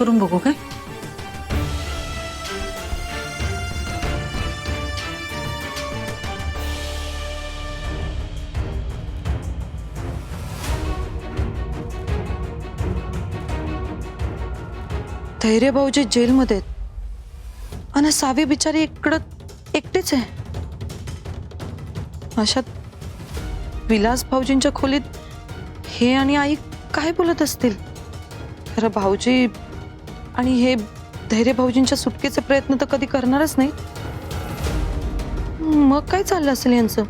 करून बघू काय? धैर्य भाऊजी जेलमध्ये आहेत आणि सावी बिचारी इकडं एकटीच आहे. अशात विलास भाऊजींच्या खोलीत हे आणि आई काय बोलत असतील? खरं भाऊजी आणि हे धैर्य भाऊजींच्या सुटकेचे प्रयत्न तर कधी करणारच नाही. मग काय चाललं असेल यांचं?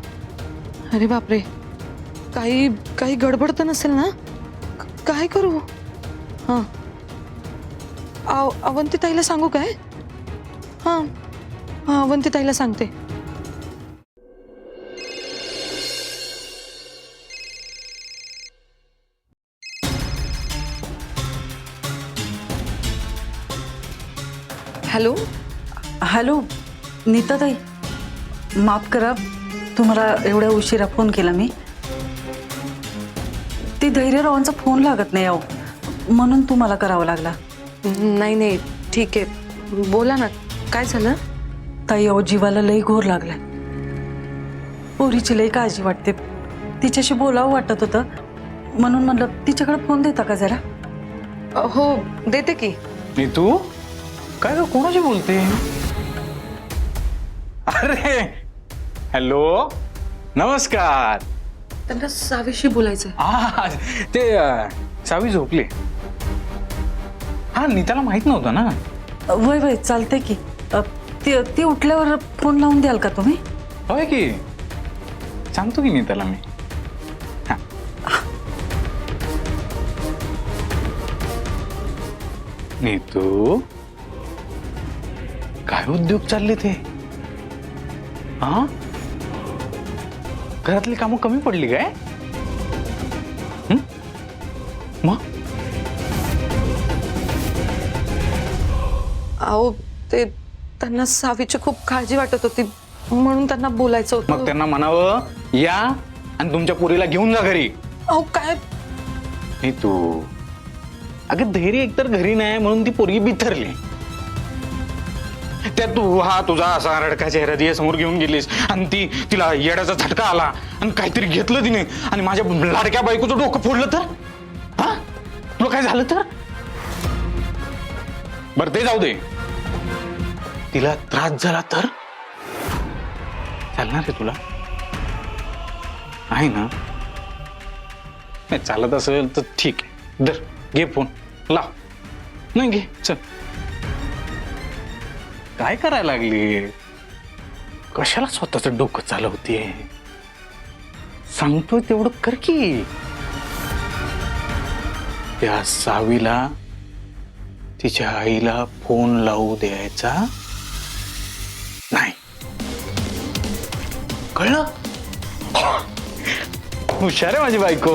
अरे बापरे, काही काही गडबड तर नसेल ना? काय करू? हां, अवंतीताईला सांगू काय? हां हां, अवंतीताईला सांगते. हॅलो. हॅलो नीताताई, माफ करा तुम्हाला एवढ्या उशिरा फोन केला मी. ती धैर्यरावांचा फोन लागत नाही अहो, म्हणून तुम्हाला करावा लागला. नाही नाही, ठीक आहे, बोला ना, काय झालं? ताई अहो, जीवाला लई घोर लागलाय. पोरीची लई काळजी वाटते. तिच्याशी बोलावं वाटत होतं, म्हणून म्हणलं तिच्याकडे फोन देता का जरा? हो, देते की. नीतू, काय ग, कोणाशी बोलते? अरे हॅलो, नमस्कार. त्यांना सावीशी बोलायचंय. ते सावी झोपली. हा, नीताला माहित नव्हतं ना. वय वय चालते की. ती उठल्यावर फोन लावून द्याल का तुम्ही? होय की, सांगतो की नीताला मी. हा. नीतू, काय उद्योग चालले ते? हा, घरातली कामं कमी पडली काय? मग अहो, ते त्यांना सावीची खूप काळजी वाटत होती, म्हणून त्यांना बोलायचं मग होतं. त्यांना म्हणावं या आणि तुमच्या पोरीला घेऊन जा घरी. अहो काय? नीतू, अगं धैर्य एकतर घरी नाही म्हणून ती पोरगी बिथरली. त्यात तू हा तुझा असा रडका चेहरा तिच्या समोर घेऊन गेलीस आणि तिला येड्याचा झटका आला आणि काहीतरी घेतलं तिने आणि माझ्या लाडक्या बायकोचं डोकं फोडलं तर? हा, तुला काय झालं तर? बरं ते जाऊ दे, तिला त्रास झाला तर चालणार आहे तुला? आहे ना? नाही चालत असेल तर ठीक आहे, धर, घे फोन, लाव. नाही घे, चल. काय करायला लागली? कशाला स्वतःचं डोकं चालवतेय? सांगतोय तेवढं कर की. त्या सावीला तिच्या आईला फोन लावू द्यायचा नाही, कळलं? हुशार आहे माझी बायको.